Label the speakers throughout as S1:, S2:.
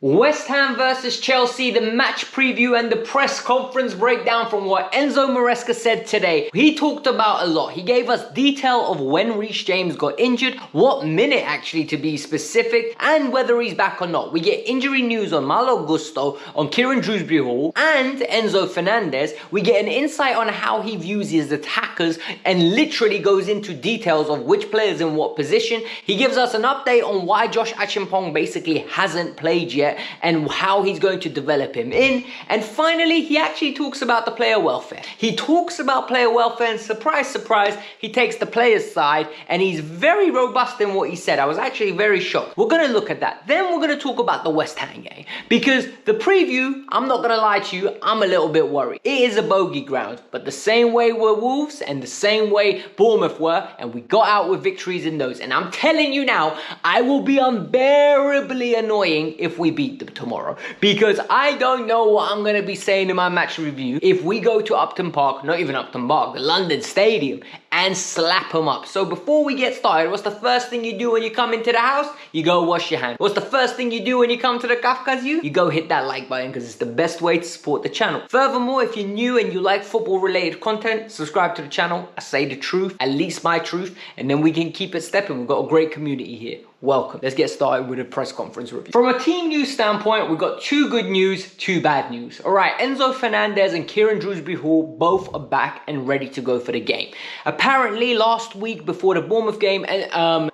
S1: West Ham versus Chelsea, the match preview and the press conference breakdown from what Enzo Maresca said today. He talked about a lot. He gave us detail of when Reece James got injured, what minute actually to be specific, and whether he's back or not. We get injury news on Malo Gusto, on Kieran Dewsbury-Hall, and Enzo Fernandez. We get an insight on how he views his attackers and literally goes into details of which players in what position. He gives us an update on why Josh Achimpong basically hasn't played yet and how he's going to develop him in. And finally, he actually talks about the player welfare. He talks about player welfare and surprise, surprise, he takes the player's side and he's very robust in what he said. I was actually very shocked. We're going to look at that. Then we're going to talk about the West Ham game because the preview, I'm not going to lie to you, I'm a little bit worried. It is a bogey ground, but the same way we're Wolves and the same way Bournemouth were, and we got out with victories in those. And I'm telling you now, I will be unbearably annoying if we beat them tomorrow, because I don't know what I'm going to be saying in my match review if we go to Upton Park, not even Upton Park, the London Stadium, and slap them up. So before we get started, what's the first thing you do when you come into the house? You go wash your hands. What's the first thing you do when you come to the Kavkas View? You go hit that like button because it's the best way to support the channel. Furthermore, if you're new and you like football related content, subscribe to the channel. I say the truth, at least my truth, and then we can keep it stepping. We've got a great community here. Welcome. Let's get started with a press conference review. From a team news standpoint, we've got two good news, two bad news. All right, Enzo Fernandez and Kieran Dewsbury-Hall both are back and ready to go for the game. Apparently, last week before the Bournemouth game,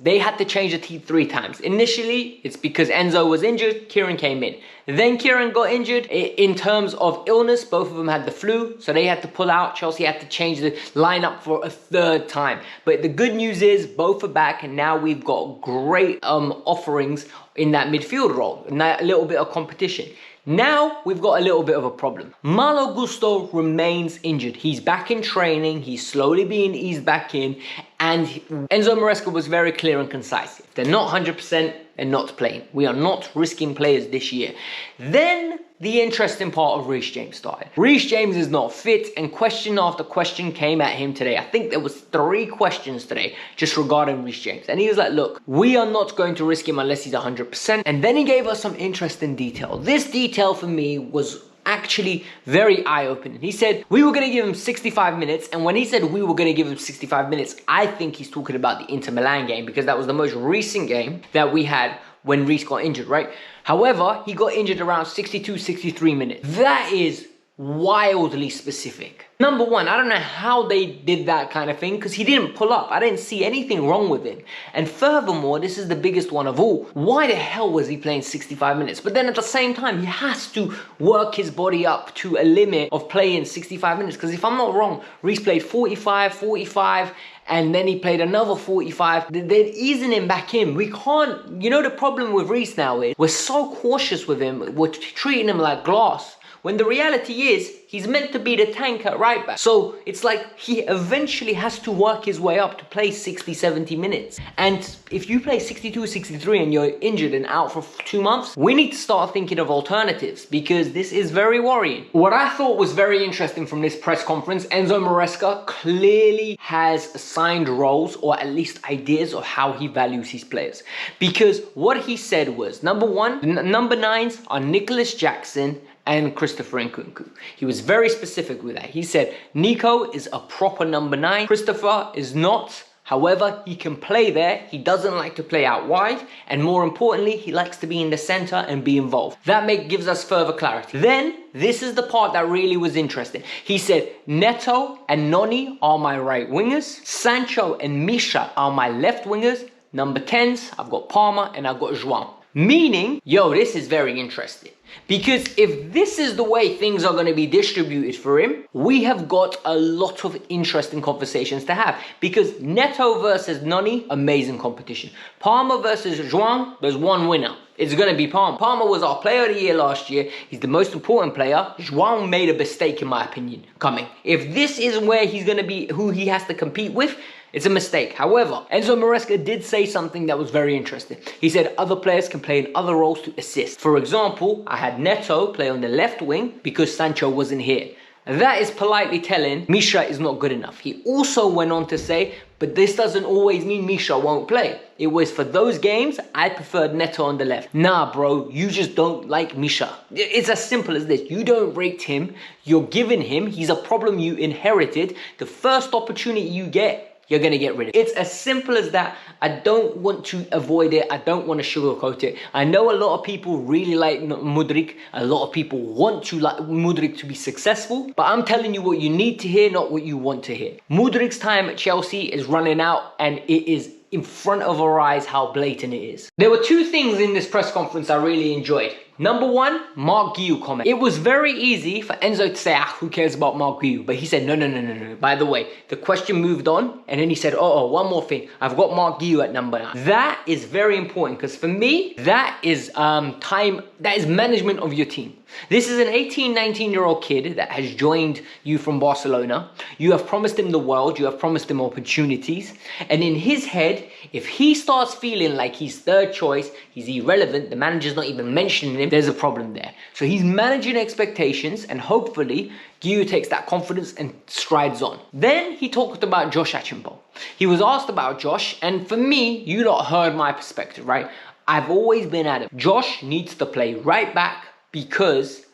S1: they had to change the team 3 times. Initially, it's because Enzo was injured, Kieran came in. Then Kieran got injured in terms of illness. Both of them had the flu, so they had to pull out. Chelsea had to change the lineup for a 3rd time. But the good news is both are back, and now we've got great offerings in that midfield role, and that little bit of competition. Now we've got a little bit of a problem. Malo Gusto remains injured. He's back in training. He's slowly being eased back in. And Enzo Maresca was very clear and concise. If they're not 100%, they're not playing. We are not risking players this year. Then the interesting part of Reece James started. Reece James is not fit, and question after question came at him today. I think there was 3 questions today just regarding Reece James. And he was like, look, we are not going to risk him unless he's 100%. And then he gave us some interesting detail. This detail for me was actually very eye-opening. He said we were going to give him 65 minutes, and when he said we were going to give him 65 minutes, I think he's talking about the Inter Milan game, because that was the most recent game that we had when Reece got injured, right? However, he got injured around 62, 63 minutes. That is wildly specific. Number one, I don't know how they did that kind of thing, because he didn't pull up. I didn't see anything wrong with him. And furthermore, this is the biggest one of all. Why the hell was he playing 65 minutes? But then at the same time, he has to work his body up to a limit of playing 65 minutes. Because if I'm not wrong, Reece played 45, and then he played another 45. They're easing him back in. We can't, you know, the problem with Reece now is we're so cautious with him. We're treating him like glass, when the reality is he's meant to be the tank at right back. So it's like he eventually has to work his way up to play 60, 70 minutes. And if you play 62, 63 and you're injured and out for 2 months, we need to start thinking of alternatives, because this is very worrying. What I thought was very interesting from this press conference, Enzo Maresca clearly has assigned roles, or at least ideas of how he values his players. Because what he said was, number one, number 9s are Nicholas Jackson and Christopher Nkunku. He was very specific with that. He said, Nico is a proper number 9. Christopher is not. However, he can play there. He doesn't like to play out wide. And more importantly, he likes to be in the center and be involved. That gives us further clarity. Then, this is the part that really was interesting. He said, Neto and Noni are my right wingers. Sancho and Misha are my left wingers. Number 10s, I've got Palmer and I've got João. Meaning, yo, this is very interesting. Because if this is the way things are going to be distributed for him, we have got a lot of interesting conversations to have. Because Neto versus Noni, amazing competition. Palmer versus João, there's one winner. It's going to be Palmer. Palmer was our player of the year last year. He's the most important player. João made a mistake, in my opinion, coming. If this is where he's going to be, who he has to compete with, it's a mistake. However, Enzo Maresca did say something that was very interesting. He said other players can play in other roles to assist. For example, I had Neto play on the left wing because Sancho wasn't here. That is politely telling Misha is not good enough. He also went on to say But this doesn't always mean Misha won't play. It was for those games, I preferred Neto on the left. Nah, bro, you just don't like Misha. It's as simple as this. You don't rate him. You're giving him. He's a problem you inherited. The first opportunity you get, you're going to get rid of it. It's as simple as that. I don't want to avoid it. I don't want to sugarcoat it. I know a lot of people really like Mudryk. A lot of people want to like Mudryk to be successful. But I'm telling you what you need to hear, not what you want to hear. Mudryk's time at Chelsea is running out, and it is in front of our eyes how blatant it is. There were two things in this press conference I really enjoyed. Number one, Mark Guiu comment. It was very easy for Enzo to say, who cares about Mark Guiu? But he said, no. By the way, the question moved on, and then he said, one more thing. I've got Mark Guiu at number 9. That is very important, because for me, that is that is management of your team. This is an 18, 19-year-old kid that has joined you from Barcelona. You have promised him the world. You have promised him opportunities. And in his head, if he starts feeling like he's third choice, he's irrelevant, the manager's not even mentioning him, there's a problem there. So he's managing expectations, and hopefully Guiu takes that confidence and strides on. Then he talked about Josh Archimpol. He was asked about Josh, and for me, you lot heard my perspective, right? I've always been at it. Josh needs to play right back because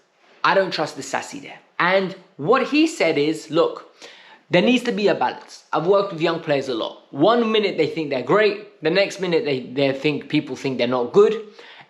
S1: I don't trust the sassy there. And what he said is, look, there needs to be a balance. I've worked with young players a lot. One minute they think they're great. The next minute people think they're not good.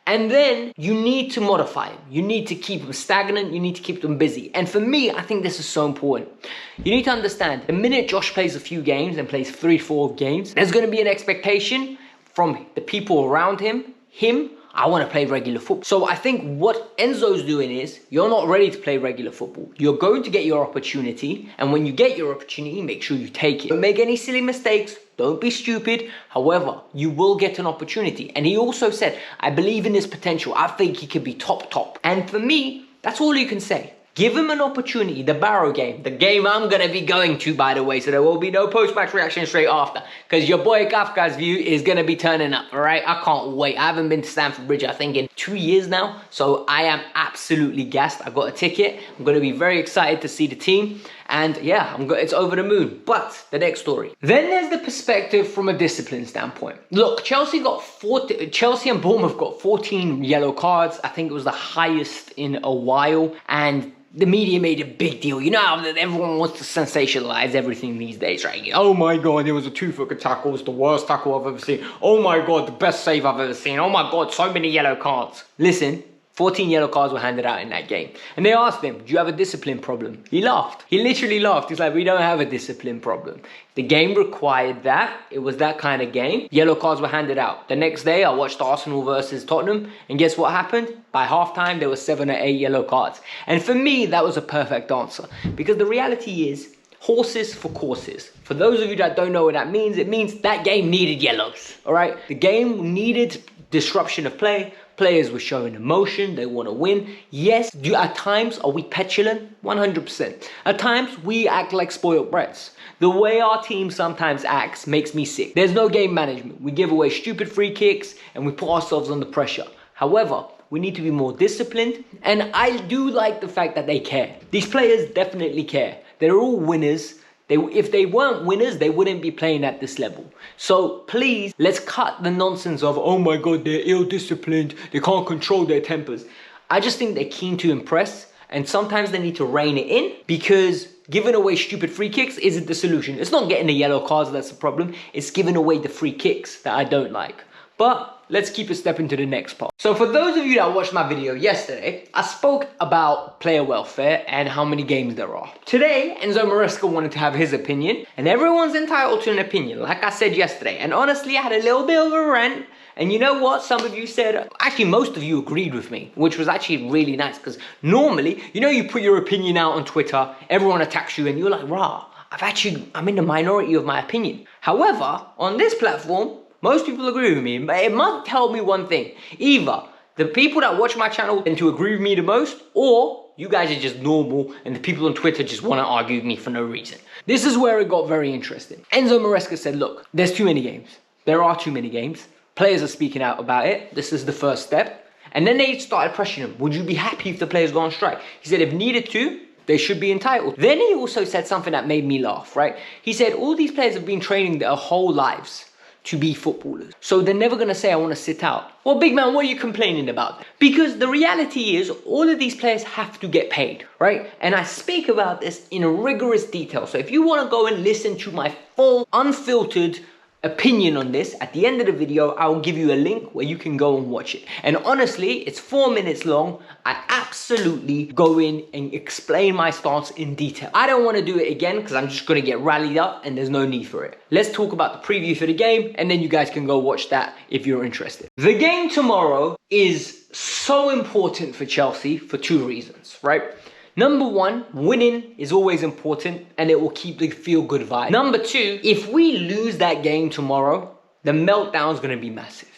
S1: And then you need to modify them. You need to keep them stagnant. You need to keep them busy. And for me, I think this is so important. You need to understand, the minute Josh plays a few games and plays 3-4 games, there's going to be an expectation from the people around him, I want to play regular football. So I think what Enzo's doing is, you're not ready to play regular football. You're going to get your opportunity. And when you get your opportunity, make sure you take it. Don't make any silly mistakes. Don't be stupid. However, you will get an opportunity. And he also said, I believe in his potential. I think he could be top. And for me, that's all you can say. Give him an opportunity. The Barrow game, the game I'm going to be going to, by the way, so there will be no post-match reaction straight after, because your boy Kavkas View is going to be turning up, all right? I can't wait. I haven't been to Stamford Bridge, I think, in 2 years now, so I am absolutely gassed. I got a ticket. I'm going to be very excited to see the team, and yeah, it's over the moon. But the next story. Then there's the perspective from a discipline standpoint. Look, Chelsea and Bournemouth got 14 yellow cards. I think it was the highest in a while, and the media made a big deal. You know how everyone wants to sensationalize everything these days, right? Oh my God, there was a 2-foot tackle. It's the worst tackle I've ever seen. Oh my God, the best save I've ever seen. Oh my God, so many yellow cards. Listen, 14 yellow cards were handed out in that game. And they asked him, do you have a discipline problem? He laughed. He literally laughed. He's like, we don't have a discipline problem. The game required that. It was that kind of game. Yellow cards were handed out. The next day, I watched Arsenal versus Tottenham. And guess what happened? By halftime, there were 7 or 8 yellow cards. And for me, that was a perfect answer. Because the reality is, horses for courses. For those of you that don't know what that means, it means that game needed yellows. All right? The game needed disruption of play. Players were showing emotion. They want to win. Yes, at times, are we petulant? 100%. At times, we act like spoiled brats. The way our team sometimes acts makes me sick. There's no game management. We give away stupid free kicks and we put ourselves under pressure. However, we need to be more disciplined. And I do like the fact that they care. These players definitely care. They're all winners. If they weren't winners, they wouldn't be playing at this level. So please, let's cut the nonsense of, oh my God, they're ill-disciplined, they can't control their tempers. I just think they're keen to impress, and sometimes they need to rein it in, because giving away stupid free kicks isn't the solution. It's not getting the yellow cards that's the problem. It's giving away the free kicks that I don't like. But let's keep a step into the next part. So for those of you that watched my video yesterday, I spoke about player welfare and how many games there are. Today, Enzo Maresca wanted to have his opinion, and everyone's entitled to an opinion, like I said yesterday. And honestly, I had a little bit of a rant. And you know what? Some of you said, actually most of you agreed with me, which was actually really nice, because normally, you know, you put your opinion out on Twitter, everyone attacks you and you're like, rah, I'm in the minority of my opinion. However, on this platform, most people agree with me. It must tell me one thing. Either the people that watch my channel tend to agree with me the most, or you guys are just normal and the people on Twitter just want to argue with me for no reason. This is where it got very interesting. Enzo Maresca said, look, there's too many games. There are too many games. Players are speaking out about it. This is the first step. And then they started pressuring him. Would you be happy if the players go on strike? He said, if needed to, They should be entitled. Then he also said something that made me laugh, right? He said all these players have been training their whole lives to be footballers. So they're never gonna say, I wanna sit out. Well, big man, what are you complaining about? Because the reality is all of these players have to get paid, right? And I speak about this in rigorous detail. So if you wanna go and listen to my full, unfiltered opinion on this, at the end of the video, I will give you a link where you can go and watch it. And honestly, it's 4 minutes long. I absolutely go in and explain my stance in detail. I don't want to do it again because I'm just going to get rallied up and there's no need for it. Let's talk about the preview for the game and then you guys can go watch that if you're interested. The game tomorrow is so important for Chelsea for 2 reasons, right? Number 1, winning is always important and it will keep the feel-good vibe. Number 2, if we lose that game tomorrow, the meltdown is going to be massive.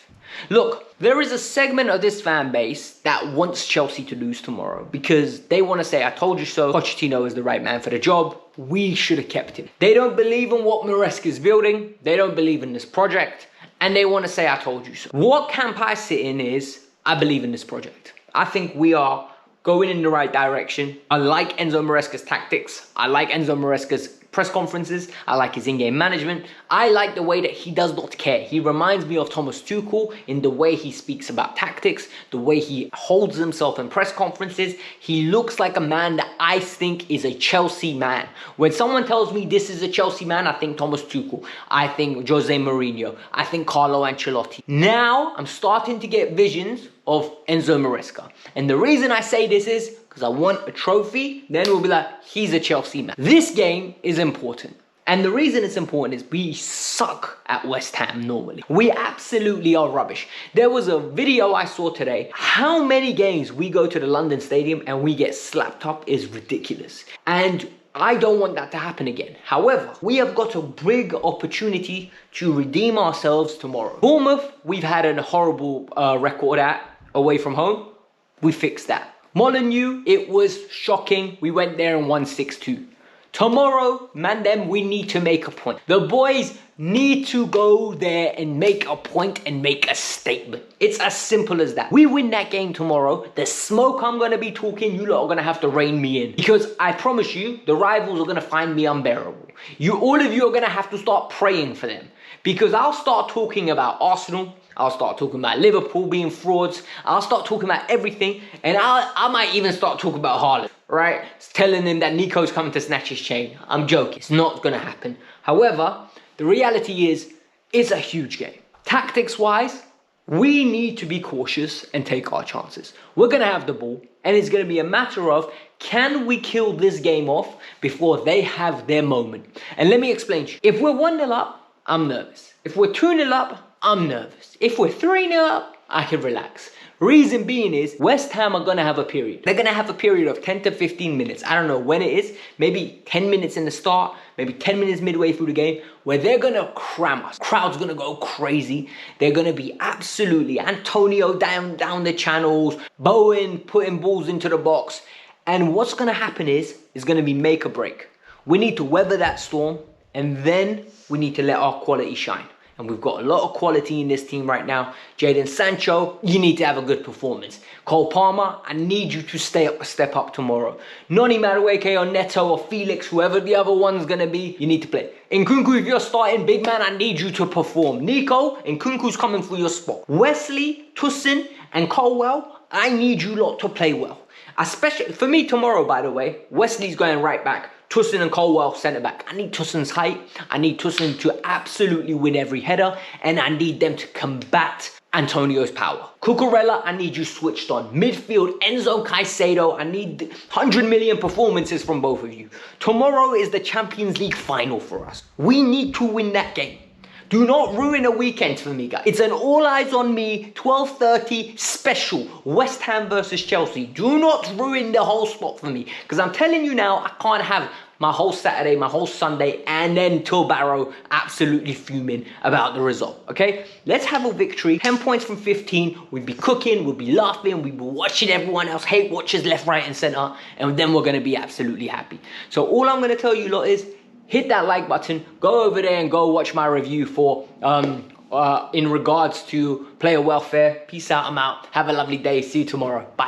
S1: Look, there is a segment of this fan base that wants Chelsea to lose tomorrow because they want to say, I told you so, Pochettino is the right man for the job, we should have kept him. They don't believe in what Maresca is building, they don't believe in this project, and they want to say, I told you so. What camp I sit in is, I believe in this project. I think we are going in the right direction. I like Enzo Maresca's tactics. I like Enzo Maresca's press conferences. I like his in-game management. I like the way that he does not care. He reminds me of Thomas Tuchel in the way he speaks about tactics, the way he holds himself in press conferences. He looks like a man that I think is a Chelsea man. When someone tells me this is a Chelsea man, I think Thomas Tuchel. I think Jose Mourinho. I think Carlo Ancelotti. Now, I'm starting to get visions of Enzo Maresca. And the reason I say this is because I want a trophy, then we'll be like, he's a Chelsea man. This game is important. And the reason it's important is we suck at West Ham normally. We absolutely are rubbish. There was a video I saw today. How many games we go to the London Stadium and we get slapped up is ridiculous. And I don't want that to happen again. However, we have got a big opportunity to redeem ourselves tomorrow. Bournemouth, we've had a horrible record at away from home. We fixed that. Molineux, it was shocking. We went there and won 6-2. Tomorrow, man, we need to make a point. The boys need to go there and make a point and make a statement. It's as simple as that. We win that game tomorrow, the smoke I'm going to be talking, you lot are going to have to rein me in. Because I promise you, the rivals are going to find me unbearable. All of you are going to have to start praying for them. Because I'll start talking about Arsenal, I'll start talking about Liverpool being frauds, I'll start talking about everything, and I might even start talking about Haaland, right? Telling him that Nico's coming to snatch his chain. I'm joking, it's not going to happen. However, the reality is, it's a huge game. Tactics-wise, we need to be cautious and take our chances. We're going to have the ball, and it's going to be a matter of, can we kill this game off before they have their moment? And let me explain to you. If we're 1-0 up, I'm nervous. If we're 2-0 up, I'm nervous. If we're 3-0 up, I can relax. Reason being is, West Ham are going to have a period. They're going to have a period of 10 to 15 minutes. I don't know when it is. Maybe 10 minutes in the start. Maybe 10 minutes midway through the game. Where they're going to cram us. Crowd's going to go crazy. They're going to be absolutely Antonio down the channels. Bowen putting balls into the box. And what's going to happen is, it's going to be make or break. We need to weather that storm. And then we need to let our quality shine. And we've got a lot of quality in this team right now. Jadon Sancho, you need to have a good performance. Cole Palmer, I need you to step up tomorrow. Noni Madueke or Neto or Felix, whoever the other one's going to be, you need to play. Nkunku, if you're starting, big man, I need you to perform. Nico, Nkunku's coming for your spot. Wesley, Toussaint, and Colwell, I need you lot to play well. Especially, for me tomorrow, by the way, Wesley's going right back. Toussaint and Colwell centre back. I need Toussaint's height. I need Toussaint to absolutely win every header. And I need them to combat Antonio's power. Cucurella, I need you switched on. Midfield, Enzo Caicedo. I need 100 million performances from both of you. Tomorrow is the Champions League final for us. We need to win that game. Do not ruin a weekend for me, guys. It's an all eyes on me 12:30 special. West Ham versus Chelsea. Do not ruin the whole spot for me. Because I'm telling you now, I can't have my whole Saturday, my whole Sunday, and then Tilbarrow absolutely fuming about the result, okay? Let's have a victory. 10 points from 15. We'd be cooking, we'd be laughing, we'd be watching everyone else hate watches left, right, and centre, and then we're going to be absolutely happy. So all I'm going to tell you lot is, hit that like button, go over there and go watch my review for in regards to player welfare. Peace out, I'm out. Have a lovely day. See you tomorrow. Bye.